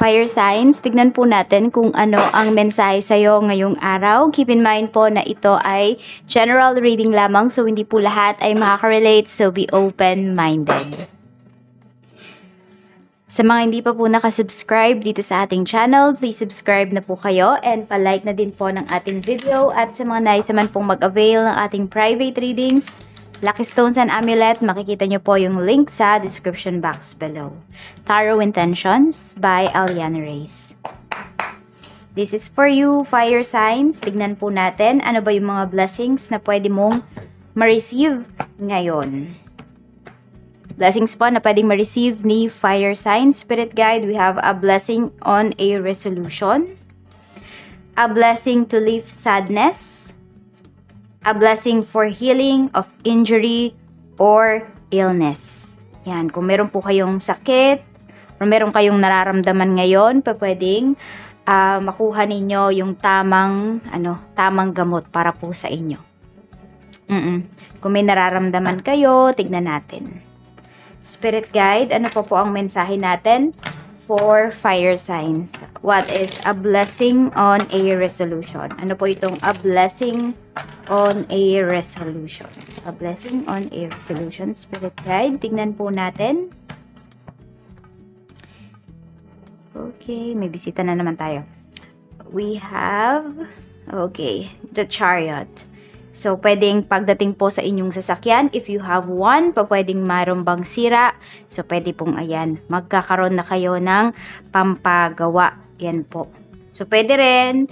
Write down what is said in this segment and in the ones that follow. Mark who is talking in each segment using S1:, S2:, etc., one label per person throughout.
S1: Fire signs, tignan po natin kung ano ang mensahe sa'yo ngayong araw. Keep in mind po na ito ay general reading lamang, so hindi po lahat ay makaka-relate, so be open-minded. Sa mga hindi pa po nakasubscribe dito sa ating channel, please subscribe na po kayo and palike na din po ng ating video. At sa mga nais naman pong mag-avail ng ating private readings, Lucky Stones and Amulet, makikita nyo po yung link sa description box below. Tarot Intentions by Aliana Reyes. This is for you, fire signs. Tignan po natin ano ba yung mga blessings na pwede mong ma-receive ngayon. Blessings po na pwedeng ma-receive ni fire sign. Spirit guide, we have a blessing on a resolution. A blessing to lift sadness. A blessing for healing of injury or illness. Yan, kung meron po kayong sakit or meron kayong nararamdaman ngayon, pwedeng makuha ninyo yung tamang gamot para po sa inyo. Kung may nararamdaman kayo, tignan natin. Spirit guide, ano po ang mensahe natin for fire signs? What is a blessing on a resolution? Ano po itong a blessing on a resolution? A blessing on a resolution, spirit guide. Tignan po natin. Okay, may bisita na naman tayo. We have, okay, the Chariot. So, pwedeng pagdating po sa inyong sasakyan, if you have one, pwedeng mayroon bang sira. So, pwede pong ayan, magkakaroon na kayo ng pampagawa. Yan po. So, pwede rin,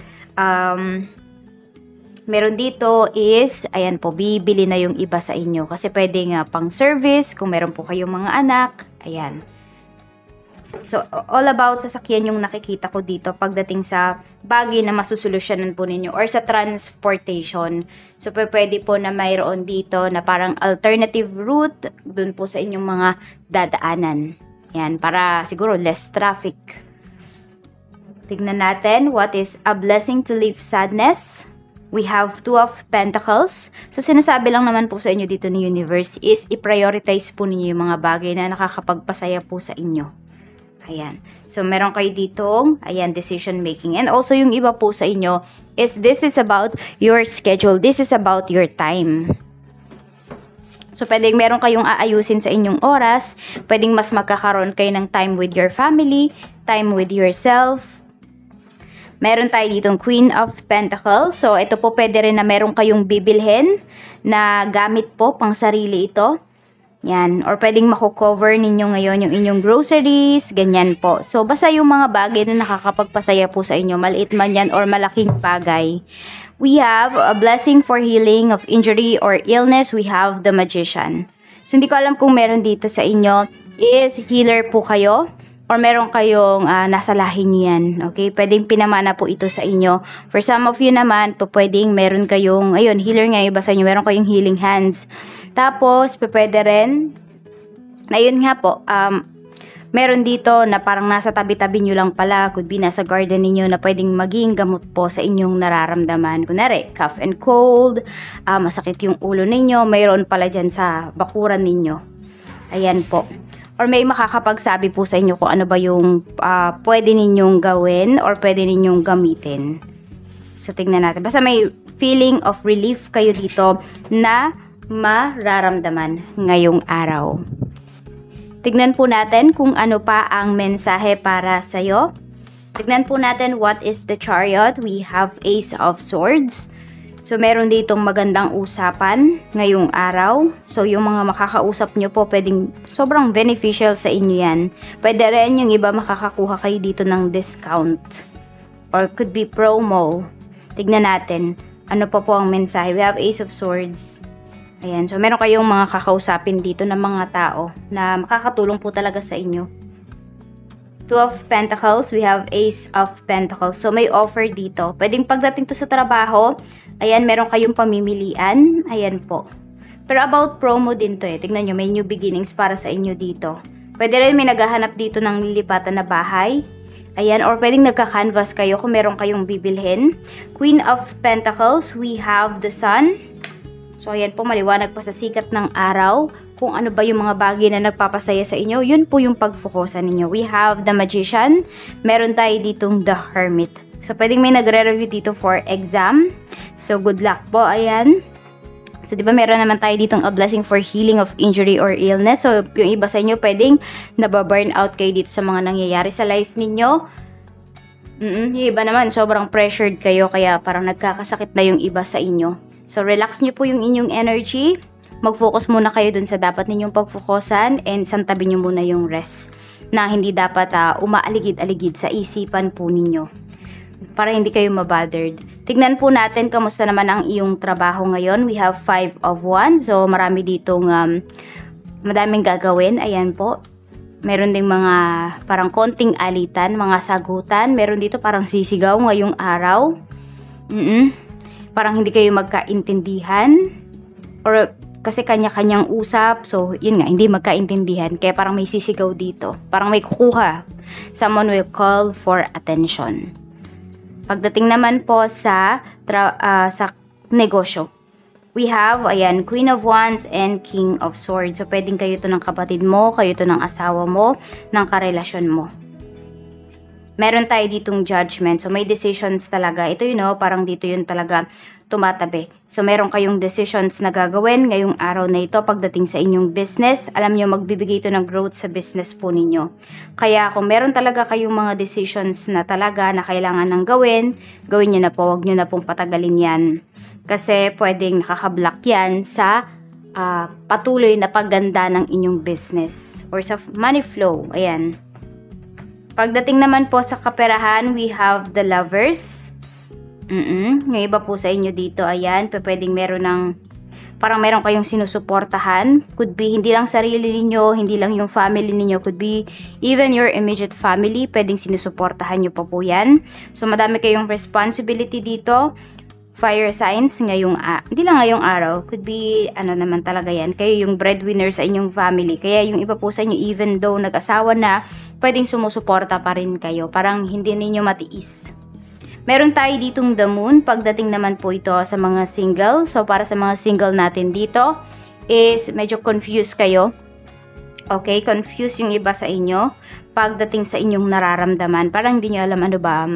S1: meron dito is, ayan po, bibili na yung iba sa inyo. Kasi pwedeng pang service, kung meron po kayong mga anak, ayan. So, all about sasakyan yung nakikita ko dito pagdating sa bagay na masusolusyonan po ninyo or sa transportation. So, pwede po na mayroon dito na parang alternative route dun po sa inyong mga dadaanan. Yan, para siguro less traffic. Tignan natin, what is a blessing to lift sadness? We have Two of Pentacles. So, sinasabi lang naman po sa inyo dito ni Universe is i-prioritize po ninyo yung mga bagay na nakakapagpasaya po sa inyo. Ayan. So, meron kayo ditong, ayan, decision making. And also, yung iba po sa inyo is this is about your schedule. This is about your time. So, pwedeng meron kayong aayusin sa inyong oras. Pwedeng mas magkakaroon kayo ng time with your family, time with yourself. Meron tayo ditong Queen of Pentacles. So, ito po pwede rin na meron kayong bibilhin na gamit po, pang sarili ito. Yan. Or pwedeng mako-cover ninyo ngayon yung inyong groceries, ganyan po. So, basta yung mga bagay na nakakapagpasaya po sa inyo, maliit man yan or malaking bagay. We have a blessing for healing of injury or illness. We have the Magician. So, hindi ko alam kung meron dito sa inyo is healer po kayo or meron kayong nasa lahi nyo yan. Okay? Pwedeng pinamana po ito sa inyo. For some of you naman, pwedeng meron kayong, ayun, healer nga iba sa inyo, meron kayong healing hands. Tapos, pwede rin, na yun nga po, meron dito na parang nasa tabi-tabi nyo lang pala, could be nasa garden ninyo na pwedeng maging gamot po sa inyong nararamdaman. Kunwari, cough and cold, masakit yung ulo ninyo, mayroon pala dyan sa bakuran ninyo. Ayan po. Or may makakapagsabi po sa inyo kung ano ba yung pwede ninyong gawin or pwede ninyong gamitin. So, tignan natin. Basta may feeling of relief kayo dito na mararamdaman ngayong araw. Tignan po natin kung ano pa ang mensahe para sa'yo. Tignan po natin what is the Chariot. We have Ace of Swords. So, meron ditong magandang usapan ngayong araw. So, yung mga makakausap nyo po, pwedeng sobrang beneficial sa inyo yan. Pwede rin yung iba makakakuha kayo dito ng discount. Or could be promo. Tignan natin ano pa po ang mensahe. We have Ace of Swords. Ayan, so meron kayong mga kakausapin dito ng mga tao na makakatulong po talaga sa inyo. Two of Pentacles, we have Ace of Pentacles. So may offer dito. Pwedeng pagdating to sa trabaho, ayan, meron kayong pamimilian. Ayan po. Pero about promo din to eh. Tignan nyo, may new beginnings para sa inyo dito. Pwede rin may naghahanap dito ng lilipatan na bahay. Ayan, or pwedeng nagka-canvas kayo kung meron kayong bibilhin. Queen of Pentacles, we have the Sun. So, ayan po, maliwanag pa sa sikat ng araw. kung ano ba yung mga bagay na nagpapasaya sa inyo, yun po yung pag-focusan ninyo. We have the Magician, meron tayo ditong the Hermit. So, pwedeng may nagre-review dito for exam. So, good luck po, ayan. So, di ba meron naman tayo ditong a blessing for healing of injury or illness. So, yung iba sa inyo, pwedeng nababurn out kayo dito sa mga nangyayari sa life ninyo. Yung iba naman, sobrang pressured kayo, kaya parang nagkakasakit na yung iba sa inyo. So, relax nyo po yung inyong energy. Mag-focus muna kayo dun sa dapat ninyong pag-focusan and santabi nyo muna yung rest na hindi dapat umaaligid-aligid sa isipan po ninyo para hindi kayo mabothered. Tignan po natin kamusta naman ang iyong trabaho ngayon. We have 5 of Wands. So, marami ditong madaming gagawin. Ayan po. Meron ding mga parang konting alitan, mga sagutan. Meron dito parang sisigaw ngayong araw. Parang hindi kayo magkaintindihan. Or kasi kanya-kanyang usap. So, yun nga, hindi magkaintindihan. Kaya parang may sisigaw dito. Parang may kukuha. Someone will call for attention. Pagdating naman po sa negosyo, we have, ayan, Queen of Wands and King of Swords. So, pwedeng kayo to ng kapatid mo, kayo to ng asawa mo, ng karelasyon mo. Meron tayo ditong judgment. So, may decisions talaga. Ito yun, parang dito yun talaga tumatabi. So, meron kayong decisions na gagawin ngayong araw na ito pagdating sa inyong business. Alam nyo, magbibigay ito ng growth sa business po ninyo. Kaya, kung meron talaga kayong mga decisions na talaga na kailangan ng gawin nyo na po. Huwag nyo na pong patagalin yan. Kasi, pwedeng nakakablock yan sa patuloy na pagganda ng inyong business or sa money flow. Ayan. Pagdating naman po sa kaperahan, we have the Lovers. Yung iba po sa inyo dito, ayan, pwedeng parang meron kayong sinusuportahan. Could be hindi lang sarili ninyo, hindi lang yung family ninyo, could be even your immediate family, pwedeng sinusuportahan nyo pa po yan. So, madami kayong responsibility dito. Fire signs, hindi lang ngayong araw, could be, naman talaga yan, kayo yung breadwinner sa inyong family. Kaya yung iba po sa inyo, even though nag-asawa na, pwedeng sumusuporta pa rin kayo. Parang hindi ninyo matiis. Meron tayo ditong the moon. Pagdating naman po ito sa mga single. So, para sa mga single natin dito is medyo confused kayo. Okay, confused yung iba sa inyo. Pagdating sa inyong nararamdaman, parang hindi nyo alam ano ba,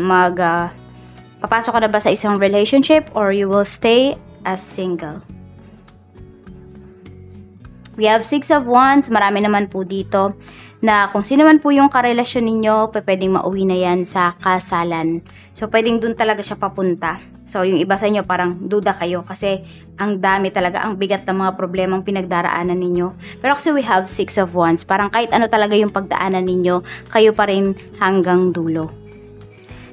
S1: papasok ka na ba sa isang relationship or you will stay as single. We have 6 of Wands. Marami naman po dito na kung sino man po yung karelasyon ninyo, pwedeng mauwi na yan sa kasalan. So, pwedeng dun talaga siya papunta. So, yung iba sa inyo parang duda kayo kasi ang dami talaga, ang bigat ng mga problemang pinagdaraanan ninyo. Pero kasi we have 6 of Wands. Parang kahit ano talaga yung pagdaanan ninyo, kayo pa rin hanggang dulo.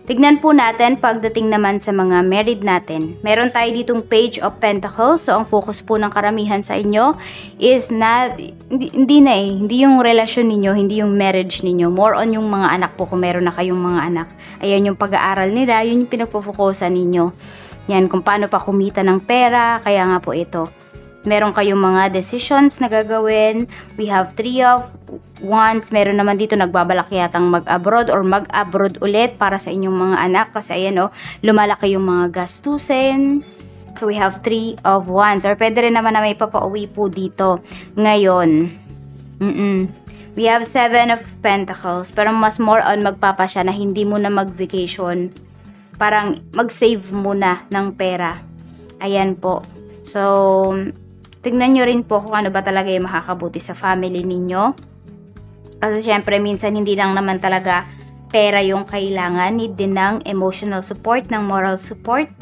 S1: Tignan po natin pagdating naman sa mga married natin. Meron tayo ditong Page of Pentacles. So, ang focus po ng karamihan sa inyo is hindi yung relasyon ninyo, hindi yung marriage ninyo. More on yung mga anak po kung meron na kayong mga anak. Ayan yung pag-aaral nila, yun yung pinagpo-focusan ninyo. Yan, kung paano pa kumita ng pera, kaya nga po ito. Meron kayong mga decisions na gagawin. We have 3 of Wands. Meron naman dito nagbabalak yatang mag-abroad or mag-abroad ulit para sa inyong mga anak. Kasi ayan lumalaki yung mga gastusin. So we have 3 of Wands. Or pwede rin naman na may papauwi po dito ngayon. We have 7 of Pentacles. Pero mas more on magpapasya na hindi muna mag-vacation. Parang mag-save muna ng pera. Ayan po. So, tignan nyo rin po kung ano ba talaga yung makakabuti sa family ninyo. Kasi syempre minsan hindi lang naman talaga pera yung kailangan. Need din ng emotional support, ng moral support.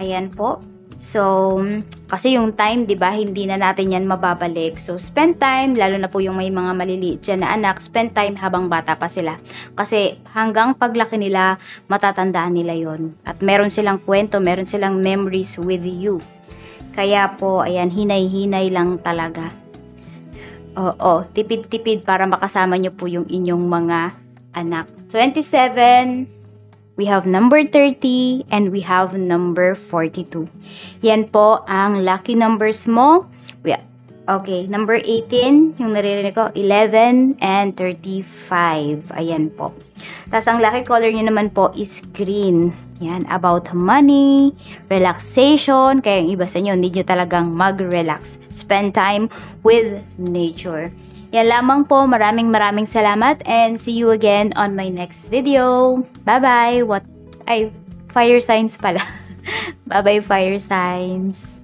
S1: Ayan po. So, kasi yung time, di ba, hindi na natin yan mababalik. So, spend time, lalo na po yung may mga maliliit dyan na anak, spend time habang bata pa sila. Kasi hanggang paglaki nila, matatandaan nila yon. At meron silang kwento, meron silang memories with you. Kaya po, ayan, hinay-hinay lang talaga. Oo, tipid-tipid para makasama nyo po yung inyong mga anak. 27, we have number 30, and we have number 42. Yan po ang lucky numbers mo. Okay, number 18, yung naririnig ko, 11 and 35. Ayan po. Tapos ang lucky color nyo naman po is green. Yan, about money, relaxation. Kaya yung iba sa inyo, hindi nyo talagang mag-relax. spend time with nature. Yan lamang po. Maraming salamat and see you again on my next video. Bye-bye. Fire signs pala. Bye-bye, fire signs.